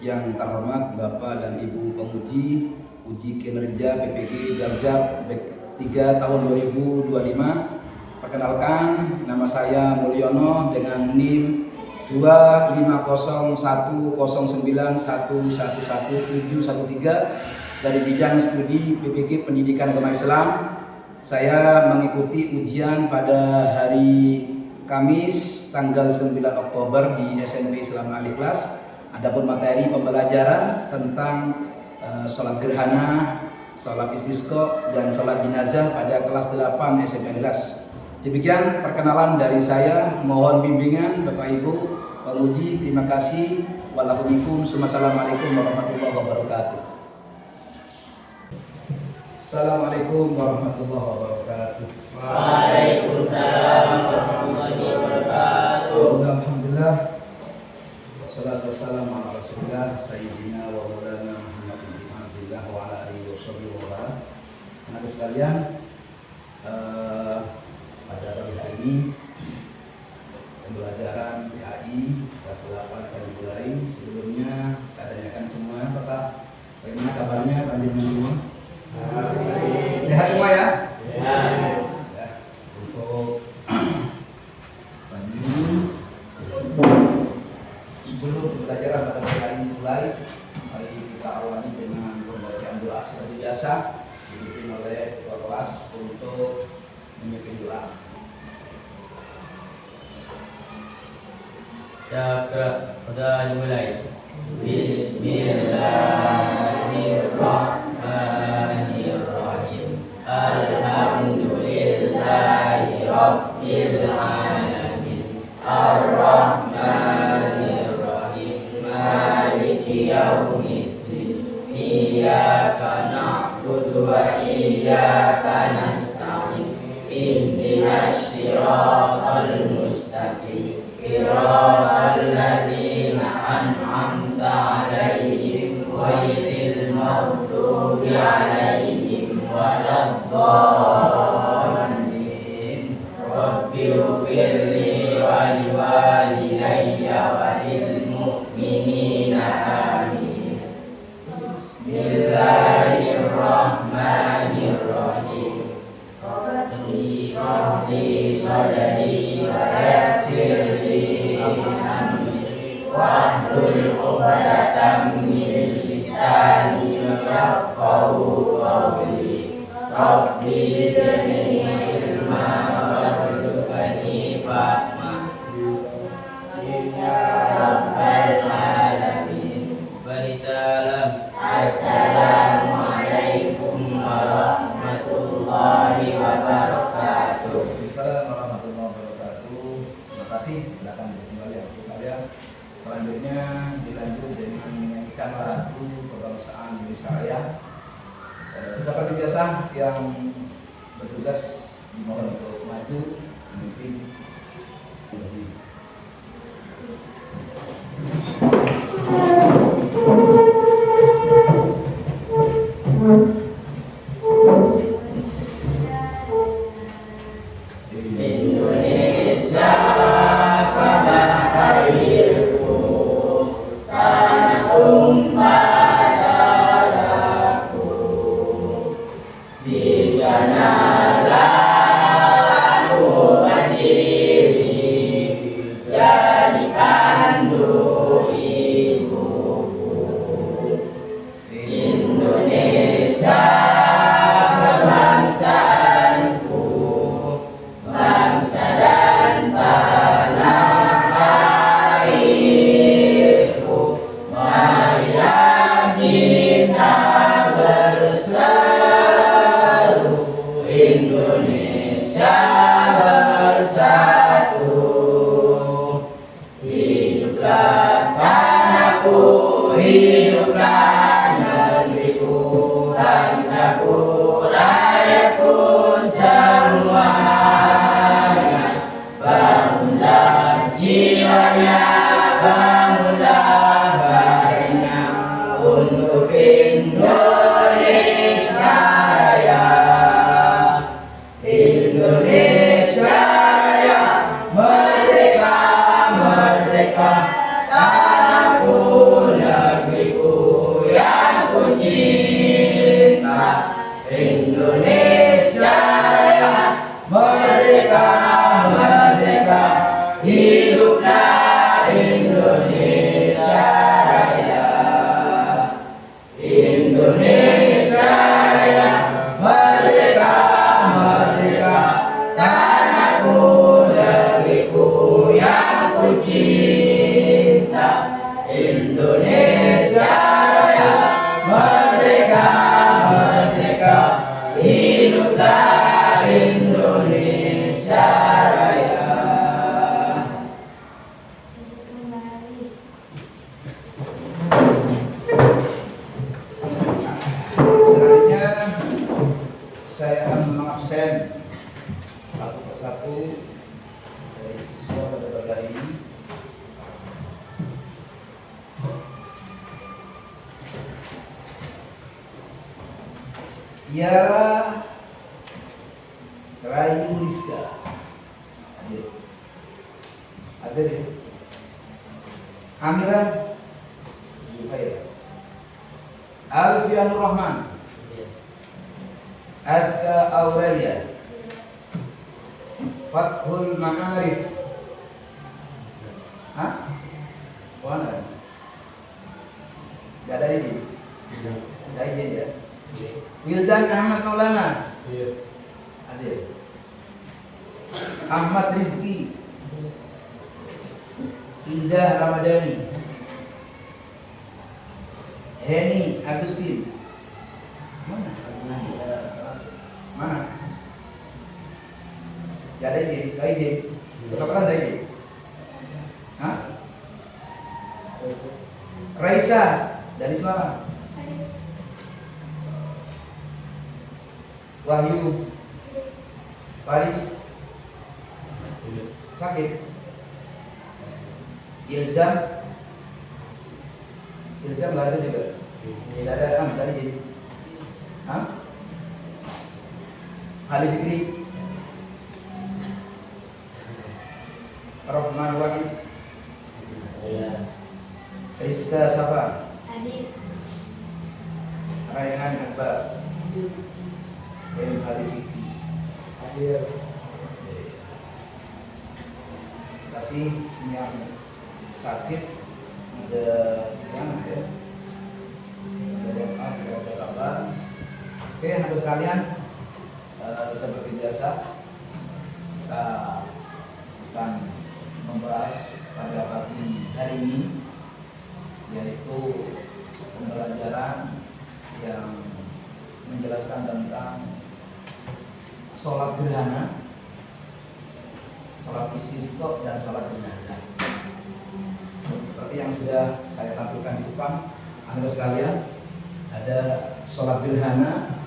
Yang terhormat Bapak dan Ibu Penguji Uji Kinerja PPG Darjab 3 tahun 2025. Perkenalkan, nama saya Mulyono dengan NIM 2501091111713 dari bidang studi PPG Pendidikan Agama Islam. Saya mengikuti ujian pada hari Kamis tanggal 9 Oktober di SMP Islam Al-Ikhlas. Adapun materi pembelajaran tentang sholat gerhana, sholat istisqa, dan sholat jenazah pada kelas 8 SMP Al-Ikhlas. Demikian perkenalan dari saya. Mohon bimbingan Bapak Ibu penguji. Terima kasih. Wassalamualaikum warahmatullahi wabarakatuh. Assalamualaikum warahmatullahi wabarakatuh. Waalaikumsalam warahmatullahi wabarakatuh. Alhamdulillah. Wassalatu wassalamu ala Rasulillah Sayyidina wa maulana Muhammad bin Abdillah wa ala alihi washabihi wa barak. Anak sekalian, pada pagi hari ini pembelajaran PAI kelas 8 akan dimulai. Sebelumnya saya tanyakan semua, Bapak, bagaimana kabarnya panjenengan semua? Sehat semua ya? Ya. Untuk pagi ini, sebelum pembelajaran pada hari ini mulai, mari kita awali dengan pembacaan doa seperti biasa, dipimpin oleh ketua kelas untuk memimpin doa. Ya, udah dimulai. Bismillahirrahmanirrahim. Alhamdulillahi rabbil alamin. Ar-Rahmanir-Rahim. Maliki yaumiddin. Iyyaka na'budu wa iyyaka nasta'in. Ihdinas siratal mustaqim. Siratal ladzina an'amta 'alaihim ghairil maghdubi 'alaihim waladdallin. Rabbighfirli wa liwalidayya wa lil mu'minina amin. Bismillahirrahmanirrahim. Rabbi shrah li sadri wa yassir li amri wahlul 'uqdatam min lisani yafqahu qawli. Rabbi zidni ilma warzuqni fahma ya rabbal alamin. Waalaikumsalam. Assalamualaikum warahmatullahi wabarakatuh. Waalaikumsalam warahmatullahi wabarakatuh. Terima kasih. Silakan kembali untuk kalian. Selanjutnya dilanjut dengan menyanyikan lagu kebangsaan Indonesia Raya. Seperti biasa, yang bertugas dimohon untuk maju memimpin. Indonesia tanah airku, tanah tumpah darahku. Di sanalah aku berdiri, jadi pandu ibuku. Indonesia kebangsaanku, bangsa dan tanah airku. Marilah kita bersatu, Indonesia bersatu. Hiduplah tanahku, hiduplah negeriku, bangsaku, rakyatku semuanya. Bangunlah jiwanya, bangunlah badannya untuk Indonesia Raya. Indonesia Raya, merdeka, merdeka, tanahku negeri. Tiara Rayuliska. Hadir. Hadir ya. Amira Zuhair. Alfianur Rahman. Azka Aurelia. Fathul Ma'arif. Hah? Mana? Gak ada ini. Gak ada ini ya. Wildan Ahmad Maulana. Hadir. Ahmad Rizki. Indah Ramadhani. Heni Agustin. Mana? Mana? Gak ada ide, gak ide. Katakan ada ide. Hah? Raisa dari Semarang. Wahyu Paris. Sakit. Ilzam gak ada juga. Tidak ada tadi. Hah? Ali Fikri. Rahman Wahid. Rizka Safa. Rayhan Akbar. Ali Fikri. Hadir. Kasih yang sakit ada yang ya. Ada kabar. Oke, anak sekalian, seperti biasa kita akan membahas pada pagi hari ini, yaitu pembelajaran yang menjelaskan tentang sholat gerhana, sholat istisqa dan sholat jenazah. Seperti yang sudah saya tampilkan di depan, anak sekalian, ada sholat gerhana,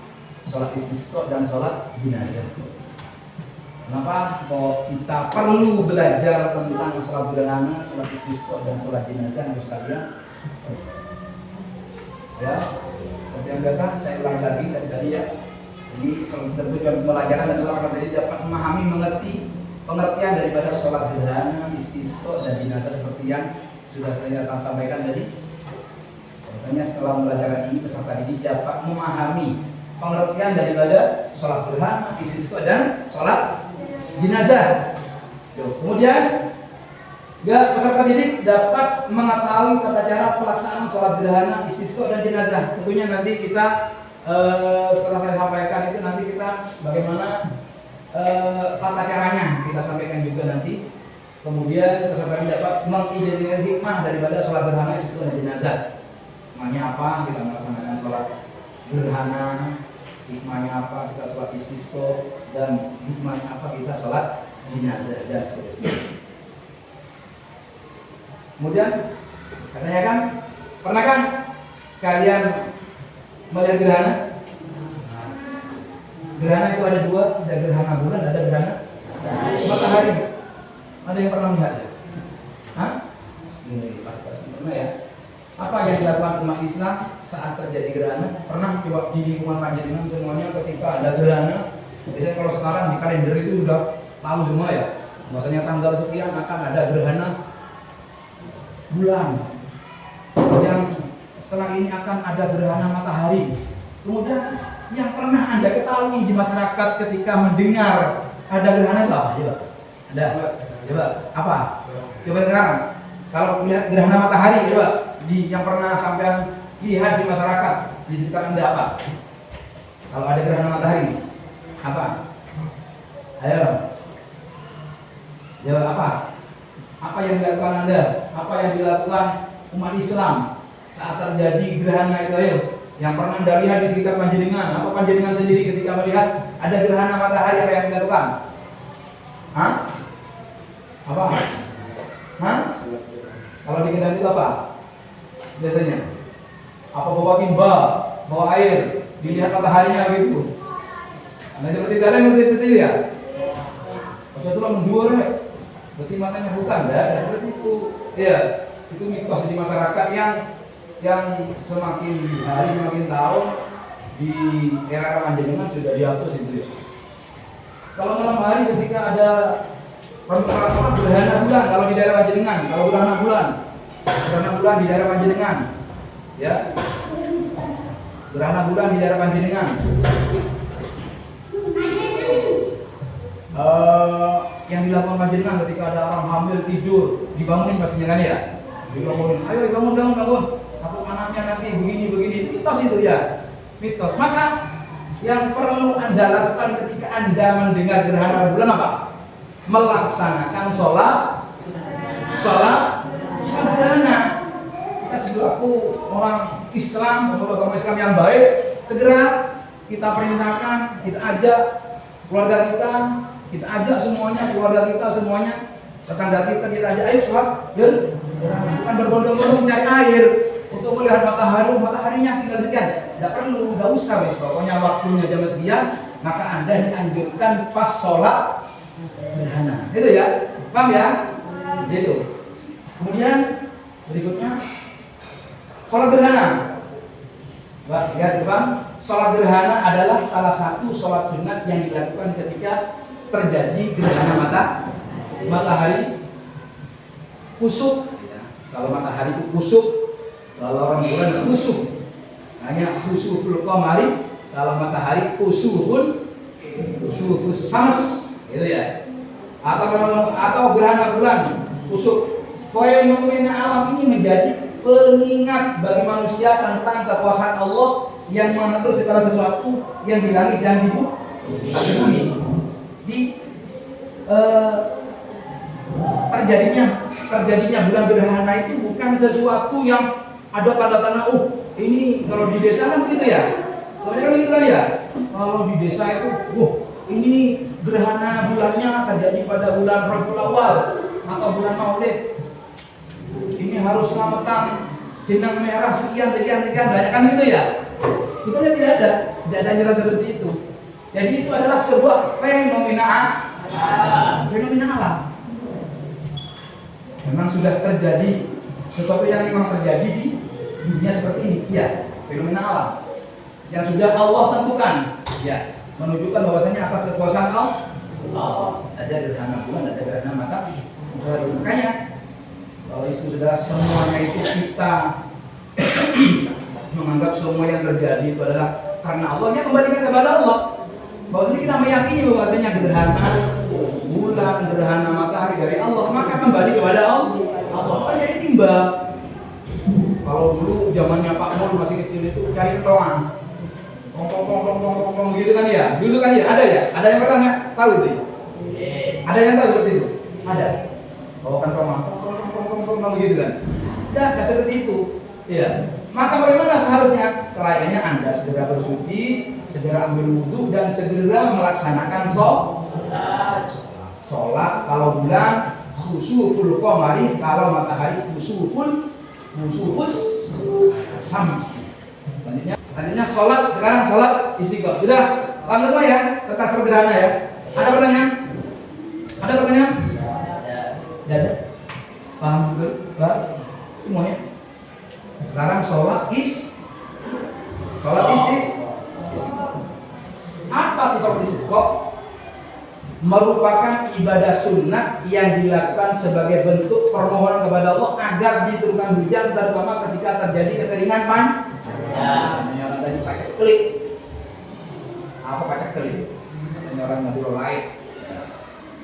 sholat istisqa dan sholat jenazah. Kenapa kok kita perlu belajar tentang sholat gerhana, sholat istisqa dan sholat jenazah, anak sekalian? Ya, seperti yang biasa saya ulang lagi tadi ya. Jadi tujuan pembelajaran adalah agar tadi dapat memahami, mengerti pengertian daripada sholat gerhana, istisqa dan jenazah seperti yang sudah saya sampaikan tadi. Biasanya setelah pembelajaran ini peserta didik dapat memahami pengertian daripada sholat gerhana, istisqa dan sholat jenazah. Kemudian peserta didik dapat mengetahui tata cara pelaksanaan sholat gerhana, istisqa dan jenazah. Tentunya nanti kita setelah saya sampaikan itu nanti kita bagaimana tata caranya kita sampaikan juga nanti. Kemudian peserta didik dapat mengidentifikasi hikmah daripada sholat gerhana, istisqa dan jenazah. Hikmahnya apa kita melaksanakan sholat gerhana, hikmahnya apa kita sholat istisqa, dan hikmahnya apa kita sholat jenazah dan seterusnya. Kemudian katanya kan, pernah kan kalian melihat gerhana? Gerhana itu ada dua, ada gerhana bulan, ada gerhana matahari. Ada yang pernah melihat ya? Hah? Pasti pernah ya. Apa yang dilakukan umat Islam saat terjadi gerhana? Pernah coba di lingkungan panjenengan semuanya ketika ada gerhana? Biasanya kalau sekarang di kalender itu sudah tahu semua ya. Bahwasanya tanggal sekian akan ada gerhana bulan. Yang setelah ini akan ada gerhana matahari. Kemudian yang pernah Anda ketahui di masyarakat ketika mendengar ada gerhana itu apa? Coba. Ada? Coba. Apa? Coba sekarang. Kalau melihat gerhana matahari, coba. Yang pernah sampean lihat di masyarakat di sekitar Anda apa? Kalau ada gerhana matahari, apa? Ayo. Jawab apa? Apa yang dilakukan Anda? Apa yang dilakukan umat Islam saat terjadi gerhana itu? Ayo. Yang pernah Anda lihat di sekitar panjenengan atau panjenengan sendiri ketika melihat ada gerhana matahari, apa yang dilakukan? Hah? Apa? Hah? Kalau di Kedah itu apa? Biasanya apa, bawa timba, bawa air, dilihat mataharinya gitu. Nah seperti itu, ada yang seperti itu ya. Masa itu lah mendur, berarti matanya bukan, ada seperti itu. Iya, itu mitos di masyarakat yang semakin hari semakin tahun di era panjenengan sudah dihapus itu ya. Kalau malam hari ketika ada gerhana bulan, kalau di daerah panjenengan, kalau gerhana bulan di daerah panjenengan, ya, gerhana bulan di daerah panjenengan, yang dilakukan panjenengan ketika ada orang hamil tidur, dibangunin pastinya kan ya, dibangunin, ayo bangun, aku anaknya nanti begini, itu mitos itu ya, mitos. Maka yang perlu Anda lakukan ketika Anda mendengar gerhana bulan apa? Melaksanakan sholat gerhana. Kita selaku orang Islam, agama Islam yang baik, segera kita perintahkan, kita ajak keluarga kita ajak semuanya, keluarga kita semuanya, tetangga kita ajak, ayo sholat gerhana. Bukan berbondong-bondong mencari air untuk melihat mataharinya tinggal sekian. Nggak usah wis, pokoknya waktunya jam sekian, maka Anda dianjurkan pas sholat gerhana. Itu ya, paham ya? Itu. Kemudian berikutnya sholat gerhana. Lihat Bang, sholat gerhana adalah salah satu sholat sunat yang dilakukan ketika terjadi gerhana matahari kusuk. Kalau matahari itu kusuk, kalau orang bulan khusuf, hanya khusuful qamari. Kalau matahari khusufus syams, gitu ya. Atau gerhana bulan kusuk. Fenomena alam ini menjadi pengingat bagi manusia tentang kekuasaan Allah yang mengatur segala sesuatu yang di langit dan di bumi. Terjadinya bulan gerhana itu bukan sesuatu yang ada tanda-tanda, ini kalau di desa kan begitu ya. Sebenarnya kan begitu kan ya. Kalau di desa itu, ini gerhana bulannya terjadi pada bulan Rabiul Awal atau bulan Maulid. Ini harus selamatan jenang merah sekian, banyak kan gitu ya. Betulnya tidak ada anjuran seperti itu. Jadi itu adalah sebuah fenomena alam. Memang sudah terjadi sesuatu yang memang terjadi di dunia seperti ini, ya, fenomena alam yang sudah Allah tentukan, ya, menunjukkan bahwasanya atas kekuasaan Allah ada gerhana bulan, ada gerhana matahari. Makanya kalau itu sudah semuanya itu kita menganggap semua yang terjadi itu adalah karena Allah, ya kembalikan kepada Allah. Bahwasanya kita meyakini bahwasanya gerhana bulan, gerhana matahari dari Allah, maka kembali kepada Allah. Bukan jadi timbang. Kalau dulu zamannya Pak Mul masih kecil itu cari kentongan, gitu kan ya. Dulu kan ya, ada ya. Ada yang bertanya, tahu itu? Ada yang tahu seperti itu? Ada. Bawa kentongan, begitu kan? Tidak seperti itu. Iya. Maka bagaimana seharusnya? Selayaknya Anda segera bersuci, segera ambil wudhu dan segera melaksanakan sholat. Kalau bulan khusuful qamari, kalau matahari khusufus syams. Selanjutnya sholat, sekarang sholat istiqomah. Sudah paham semua ya tentang sholat gerhana ya? Ada pertanyaan? Ada. Paham betul? Semuanya. Sekarang sholat apa itu sholat istisqa? Merupakan ibadah sunnah yang dilakukan sebagai bentuk permohonan kepada Allah agar diturunkan hujan, terutama ketika terjadi kekeringan Katanya orang tadi pakai klik. Apa pakai klik? Katanya orang Madura lain.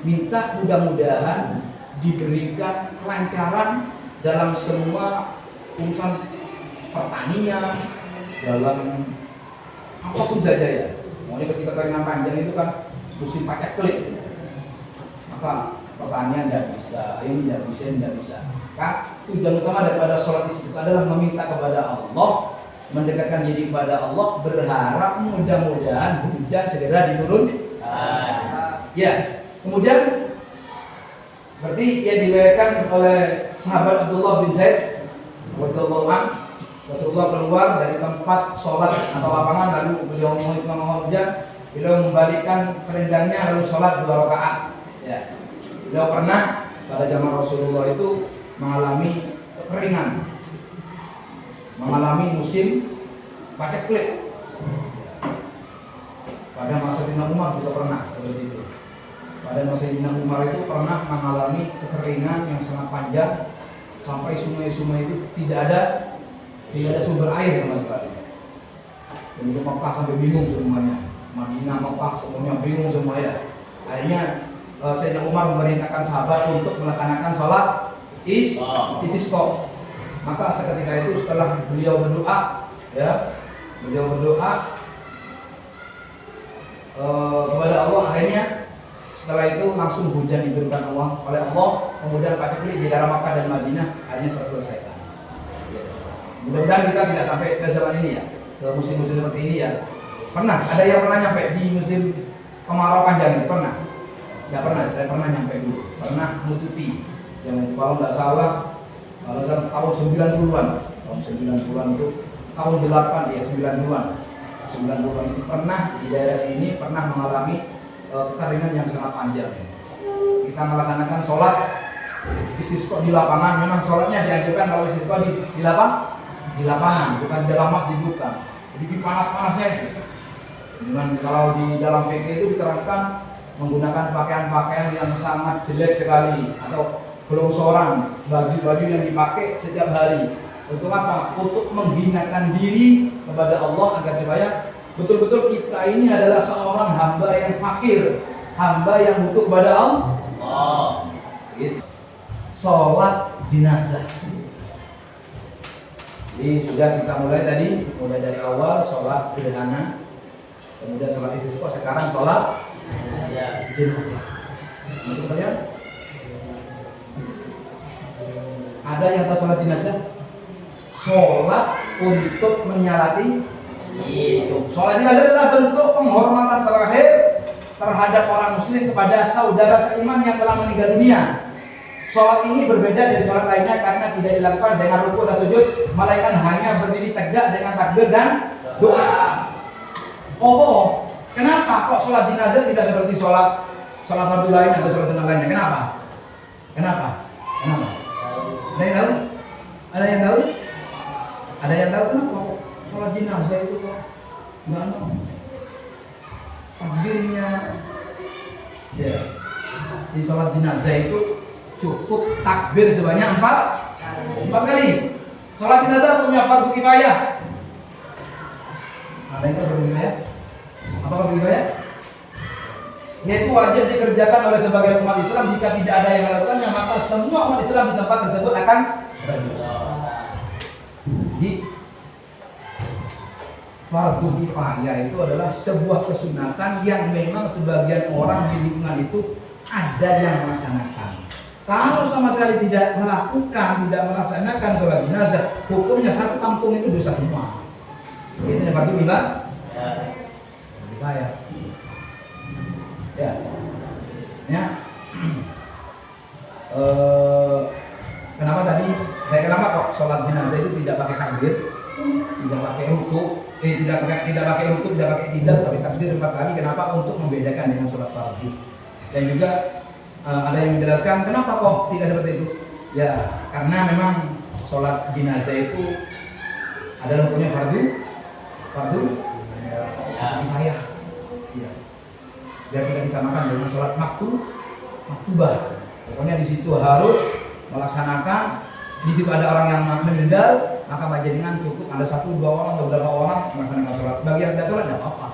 Minta mudah-mudahan diberikan kelancaran dalam semua urusan pertanian, dalam apapun saja ya. Maunya ketika kekeringan panjang itu kan musim pacak klik, maka pertanian tidak bisa, ini tidak bisa. Kak, tujuan utama daripada sholat istisqa adalah meminta kepada Allah, mendekatkan diri kepada Allah, berharap mudah-mudahan hujan segera diturunkan. Ya, kemudian seperti yang diriwayatkan oleh sahabat Abdullah bin Zaid radhiyallahu anhu, Rasulullah keluar dari tempat sholat atau lapangan, lalu beliau memohon hujan. Beliau membalikkan selendangnya lalu sholat 2 rakaat. Ya. Beliau pernah pada zaman Rasulullah itu mengalami kekeringan, mengalami musim pakai klik. Pada masa Sayyidina Umar juga pernah seperti itu. Pada masa Sayyidina Umar itu pernah mengalami kekeringan yang sangat panjang sampai sungai-sungai itu tidak ada sumber air sama sekali. Penduduk Mekah sampai bingung semuanya. Madinah, Mekah semuanya bingung semuanya. Akhirnya Sayyidina Umar memerintahkan sahabat untuk melaksanakan sholat istisqa. Maka seketika itu setelah beliau berdoa, kepada Allah, akhirnya setelah itu langsung hujan diturunkan oleh Allah, kemudian patroli di daerah Makkah dan Madinah akhirnya terselesaikan. Mudah-mudahan kita tidak sampai ke zaman ini ya, ke musim-musim seperti ini ya. Pernah ada yang pernah nyampe di musim kemarau panjang itu? Pernah? Ya pernah, saya pernah nyampe dulu, pernah nutupi yang kalau nggak salah tahun 90-an, itu tahun 8 ya 90-an itu pernah di daerah sini pernah mengalami kekeringan yang sangat panjang. Kita melaksanakan sholat istisqa di lapangan. Memang sholatnya dianjurkan kalau istisqa di lapangan, bukan di dalam masjid, bukan. Jadi di panas-panasnya itu. Dengan kalau di dalam fikih itu diterangkan menggunakan pakaian-pakaian yang sangat jelek sekali atau gelongsoran, baju-baju yang dipakai setiap hari. Untuk apa? Untuk menghinakan diri kepada Allah agar supaya betul-betul kita ini adalah seorang hamba yang fakir, hamba yang butuh kepada Allah. Gitu. Sholat jenazah. Jadi sudah kita mulai dari awal sholat sederhana, kemudian sholat istisqa, sekarang sholat jenazah. Menurut saya ada yang tahu sholat jenazah? Sholat untuk menyalati itu. Sholat jenazah adalah bentuk penghormatan terakhir terhadap orang muslim kepada saudara seiman yang telah meninggal dunia. Sholat ini berbeda dari sholat lainnya karena tidak dilakukan dengan rukuk dan sujud, melainkan hanya berdiri tegak dengan takbir dan doa. Oh, kenapa kok sholat jenazah tidak seperti sholat fardu lain atau sholat sunnah lainnya? Kenapa? Ada yang tahu? Ada yang tahu kenapa kok sholat jenazah itu kok nggak mau takbirnya? Ya, di sholat jenazah itu cukup takbir sebanyak 4 kali. Sholat jenazah hukumnya fardu kifayah. Ada yang tahu fardu kifayah? Apa fardu kifayah? Yaitu wajib dikerjakan oleh sebagian umat Islam. Jika tidak ada yang melakukannya, maka semua umat Islam di tempat tersebut akan berdosa. Jadi fardu kifayah itu adalah sebuah kesunatan yang memang sebagian orang di lingkungan itu ada yang melaksanakan. Kalau sama sekali tidak melaksanakan sholat jenazah, hukumnya satu kampung itu dosa semua. Itu yang fardu kifayah. Kenapa kok sholat jenazah itu tidak pakai takbir, tidak pakai rukuk, tidak pakai tidak, tapi takbir 4 kali? Kenapa? Untuk membedakan dengan sholat fardu. Dan juga ada yang menjelaskan kenapa kok tidak seperti itu. Ya, karena memang sholat jenazah itu adalah hukumnya fardu kifayah. Ya. Biar tidak disamakan dengan sholat maktubah. Pokoknya di situ harus melaksanakan. Di situ ada orang yang meninggal, maka panjenengan cukup ada 1, 2 orang, beberapa orang melaksanakan sholat. Bagi yang tidak sholat tidak apa-apa.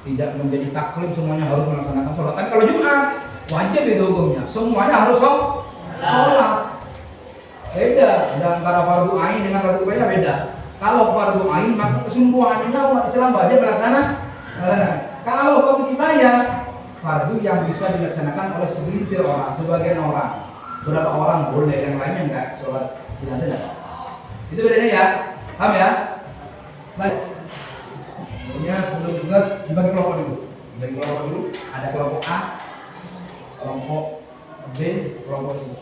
Tidak menjadi taklif semuanya harus melaksanakan sholat. Tapi kalau Jumat wajib itu hukumnya, semuanya harus sholat. Beda. Ada antara fardu ain dengan fardu kifayah beda. Kalau fardu ain maka keseluruhannya umat Islam wajib melaksanakan. Kalau fardu kifayah, fardu yang bisa dilaksanakan oleh segelintir orang, sebagian orang. Beberapa orang boleh, yang lainnya enggak. Sholat jenazah enggak. Itu bedanya ya. Paham ya? Baik. Kemudian sebelum tugas dibagi kelompok dulu. Ada kelompok A, kelompok B, kelompok C.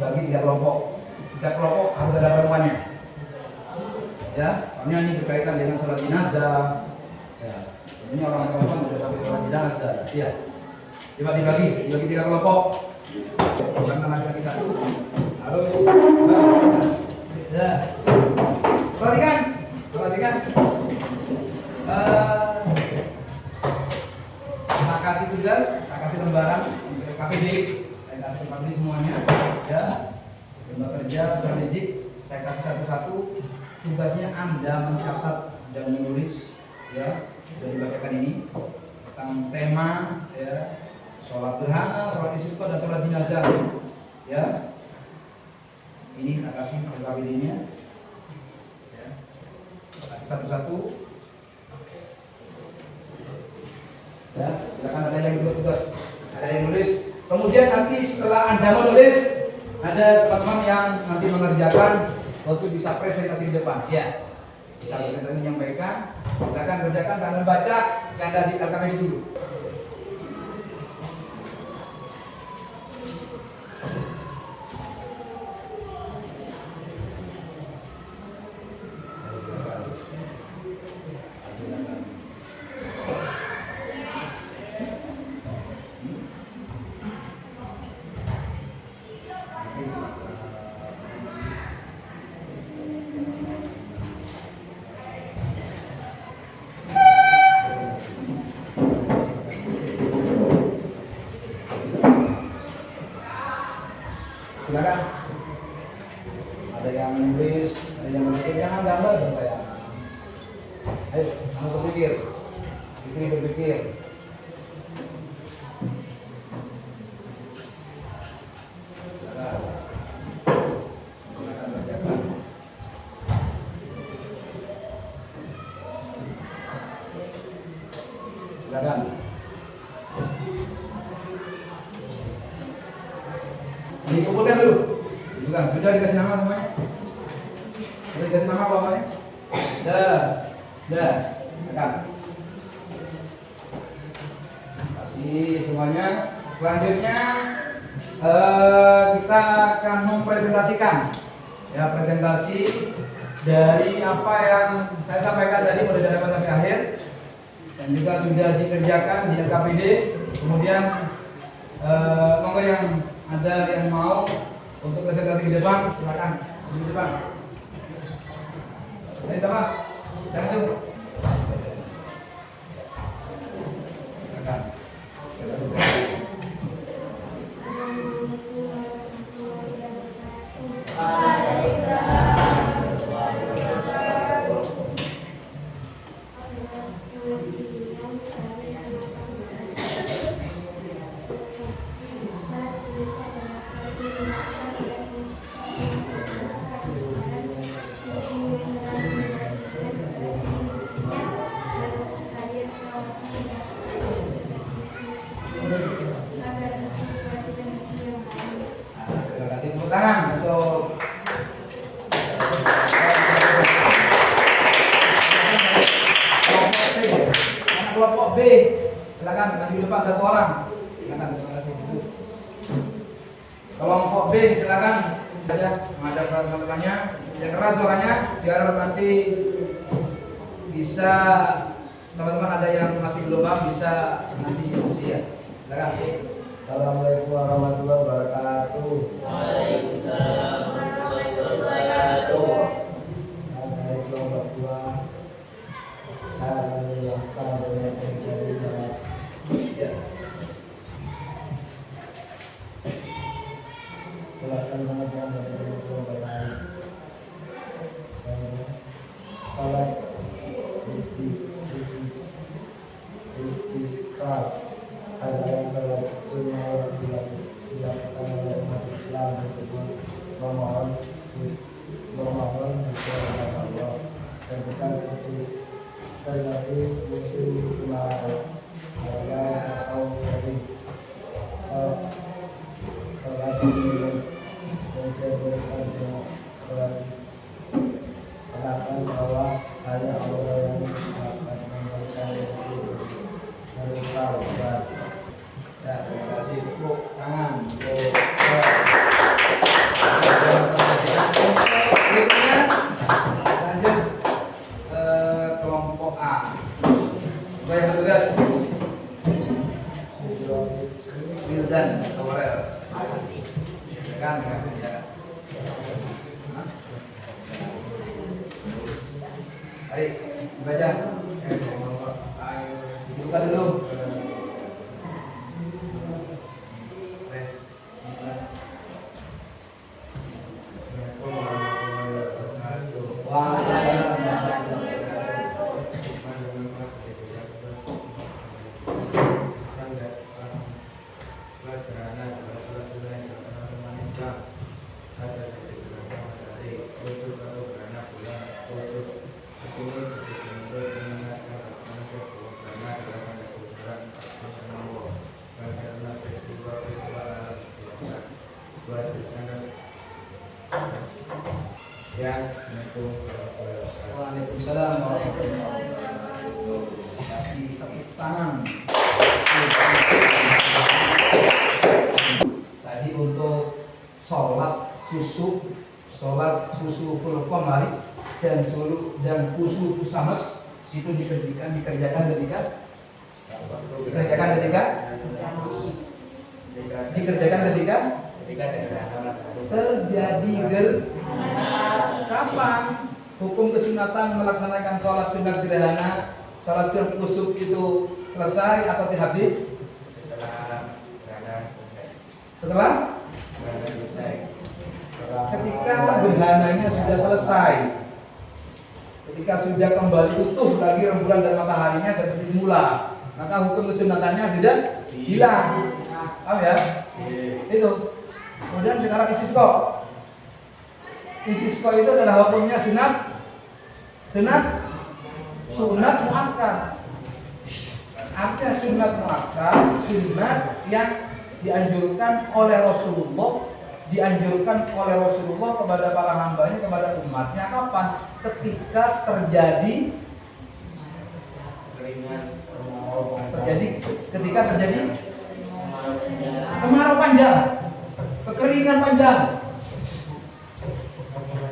Bagi 3 kelompok. Setiap kelompok harus ada pertemuannya. Ya, soalnya ini berkaitan dengan sholat jenazah. Ya. Ini orang perempuan sudah sampai sholat jenazah. Iya. Dibagi 3 kelompok. Bukan laki-laki 1 harus perhatikan KPD. Saya kasih ke KPD semuanya. Ya, lembaga kerja peserta didik. Saya kasih satu-satu. Tugasnya Anda mencatat dan menulis, ya, sudah dibacakan ini tentang tema, ya, sholat gerhana, sholat istisqa dan sholat jenazah, ya. Ini kita kasih ke KPD-nya, ya. Kasih satu-satu, ya. Silakan, ada yang dua tugas, ada yang nulis. Kemudian nanti setelah Anda menulis, ada teman-teman yang nanti mengerjakan waktu bisa presentasi di depan, ya. Bisa presentasi menyampaikan, silakan kerjakan sambil baca yang ada di KPD dulu. Silakan. Ada yang menulis, ada yang berpikir, jangan gambar dong kayak. Ayo, kamu berpikir. Fitri berpikir. Silakan. Silakan kerjakan. Silakan. Dikumpulkan dulu. Bukan, sudah dikasih nama semuanya? Sudah dikasih nama apa namanya? Dah. Tekan. Kasih semuanya. Selanjutnya kita akan mempresentasikan, ya, presentasi dari apa yang saya sampaikan tadi mulai dari awal sampai akhir, dan juga sudah dikerjakan di LKPD. Kemudian monggo yang ada yang mau untuk presentasi ke depan, silakan di depan. Ayo sama, saya maju. Silakan. Terima kasih, tepuk tangan untuk kelompok C. Anak kelompok B, silakan maju depan satu orang. Silakan, terima kasih. Kelompok B, silakan saja menghadap ke teman-temannya. Yang keras suaranya biar nanti bisa teman-teman ada yang masih belum paham bisa nanti diskusi, ya. Silakan. Assalamualaikum warahmatullahi wabarakatuh. Waalaikumsalam warahmatullahi wabarakatuh. Dari kelompok 2, saya akan menjelaskan dengan terjadi salat. Ya. Jelaskan dengan kelompok lain. Salat istisqa adalah salat sunnah dilakukan oleh umat Islam untuk memohon kepada Allah dan bukan terjadi musim kemarau atau dari salat ini menceritakan dengan bahwa hanya Allah yang dapat memberikan rezeki mereka obat. Ya, terima kasih. Tepuk tangan untuk berikutnya. Lanjut kelompok A. Saya yang bertugas Wildan Aurel. Silakan kerja. Mari dibaca. Buka dulu. khusuf, sholat khusuful qamari dan khusufus syams itu dikerjakan ketika terjadi kapan hukum kesunatan melaksanakan sholat sunat gerhana, sholat sunat khusuf itu selesai atau habis? Setelah ketika gerhananya sudah selesai, ketika sudah kembali utuh lagi rembulan dan mataharinya seperti semula, maka hukum kesunatannya sudah hilang. Paham ya? Itu. Kemudian sekarang istisqa. Istisqa itu adalah hukumnya sunat muakkad. Artinya sunat muakkad, sunat yang dianjurkan oleh Rasulullah kepada para hambanya, kepada umatnya. Kapan? Ketika terjadi kemarau panjang, kekeringan panjang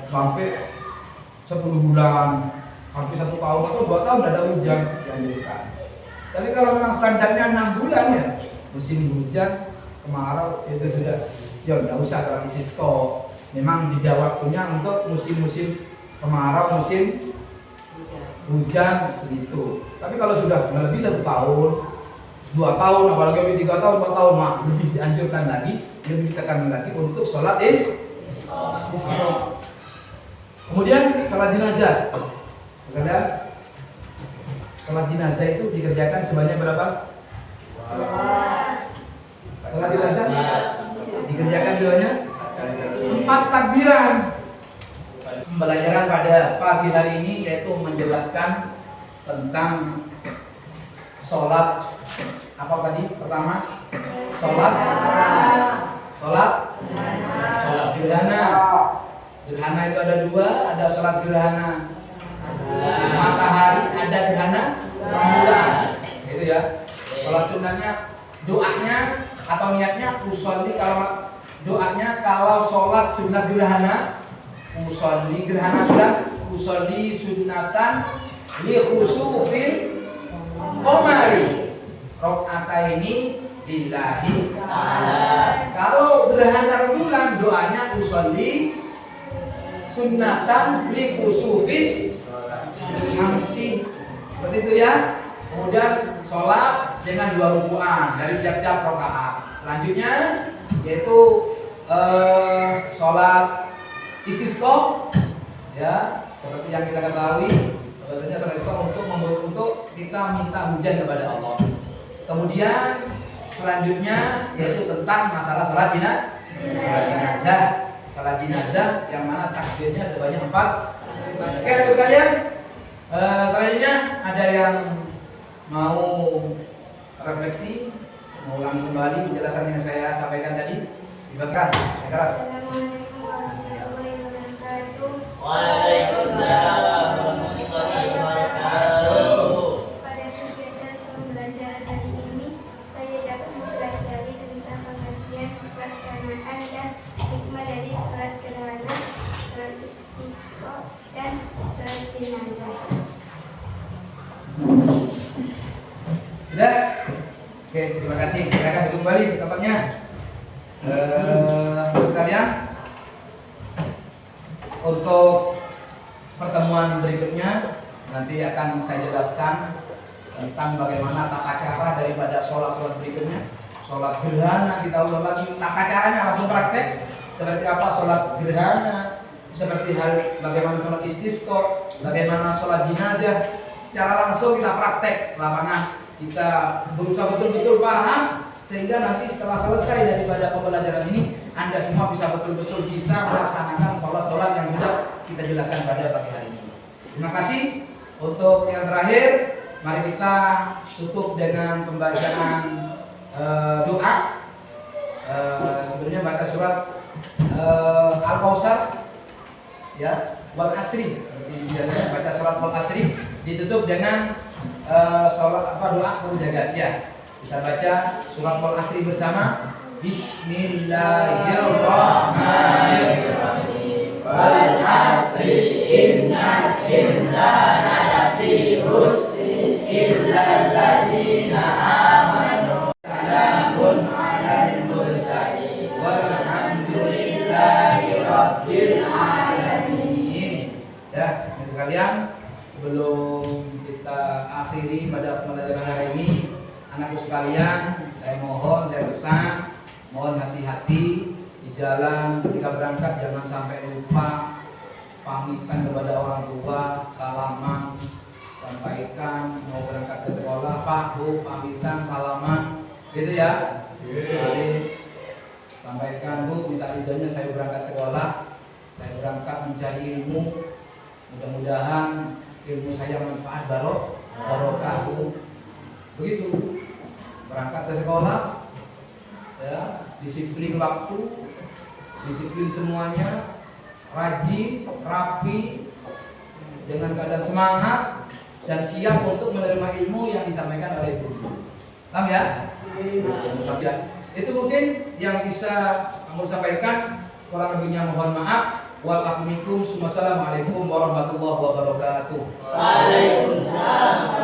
sampai 10 bulan, sampai 1 tahun atau 2 tahun ada hujan dianjurkan. Tapi kalau memang standarnya 6 bulan ya, musim hujan, kemarau itu sudah ya nggak usah sholat istisqa. Memang tidak waktunya untuk musim-musim kemarau, musim hujan segitu. Tapi kalau sudah lebih 1 tahun, 2 tahun, apalagi 3 tahun, 4 tahun, lebih dianjurkan lagi, lebih ditekankan lagi untuk sholat istisqa. Kemudian sholat jenazah. Misalnya sholat jenazah itu dikerjakan sebanyak berapa? Sholat jenazah dikerjakan sebanyak 4 takbiran. Pembelajaran pada pagi hari ini yaitu menjelaskan tentang sholat apa tadi? Pertama, sholat gerhana. Gerhana itu ada 2, ada sholat gerhana matahari, ada gerhana bulan. Itu ya. Sholat sunatnya, doanya atau niatnya usolli, kalau doanya kalau sholat sunat gerhana, usolli gerhana bulan, usolli sunatan li khusufil qamari rakaataini lillahi ta'ala. Kalau gerhana bulan doanya usolli sunnatan li khusufis syamsi. Seperti itu ya. Kemudian sholat dengan 2 ruku'an dari tiap-tiap rakaat. Selanjutnya yaitu sholat istisqa ya, seperti yang kita ketahui bahwasanya sholat istisqa untuk kita minta hujan kepada Allah. Kemudian selanjutnya yaitu tentang masalah sholat jenazah. Sholat jenazah yang mana takbirnya sebanyak 4. Oke, Bapak sekalian, selanjutnya ada yang mau refleksi, mau ulangi kembali penjelasan yang saya sampaikan tadi? Silakan, keras. Assalamualaikum warahmatullahi wabarakatuh. Waalaikumsalam warahmatullahi wabarakatuh. Pada kegiatan pembelajaran hari ini, saya dapat mempelajari tentang pengertian, pelaksanaan, dan hikmah dari sholat gerhana, sholat istisqa, dan sholat jenazah. Sudah? Oke, terima kasih. Silakan duduk kembali ke tempatnya. Bapak sekalian, untuk pertemuan berikutnya nanti akan saya jelaskan tentang bagaimana tata cara daripada sholat-sholat berikutnya. Sholat gerhana kita ulang lagi, tata caranya langsung praktek. Seperti apa sholat gerhana, seperti bagaimana sholat istisqa, bagaimana sholat jenazah. Secara langsung kita praktek lapangan, kita berusaha betul-betul paham sehingga nanti setelah selesai daripada pembelajaran ini Anda semua bisa betul-betul bisa melaksanakan sholat-sholat yang sudah kita jelaskan pada pagi hari ini. Terima kasih. Untuk yang terakhir, mari kita tutup dengan pembacaan doa. Sebenarnya baca surat Al-Kautsar ya, wal asri, seperti biasanya baca surat wal asri ditutup dengan sholat doa sejagat ya. Kita baca surat wal asri bersama. Bismillahirrahmanirrahim. Wal asri innal insana lafi khusrin illa alladziina aamanu. Salamun alal mursalin walhamdulillahi rabbil alamin. Ya, sekalian, sebelum kita akhiri pada pembelajaran hari ini, anakku sekalian, saya mohon dan pesan, mohon hati-hati di jalan ketika berangkat, jangan sampai lupa pamitan kepada orang tua, salaman, sampaikan mau berangkat ke sekolah, Pak, Bu, pamitan, salaman, gitu ya. Jadi sampaikan, Bu, minta ridhonya saya berangkat sekolah, saya berangkat mencari ilmu, mudah-mudahan ilmu saya manfaat barokah, Bu. Begitu berangkat ke sekolah, ya, disiplin waktu, disiplin semuanya, rajin, rapi, dengan keadaan semangat dan siap untuk menerima ilmu yang disampaikan oleh guru. Paham ya? Itu mungkin yang bisa kamu sampaikan. Kurang lebihnya mohon maaf. Wassalamualaikum warahmatullahi wabarakatuh. Waalaikumsalam.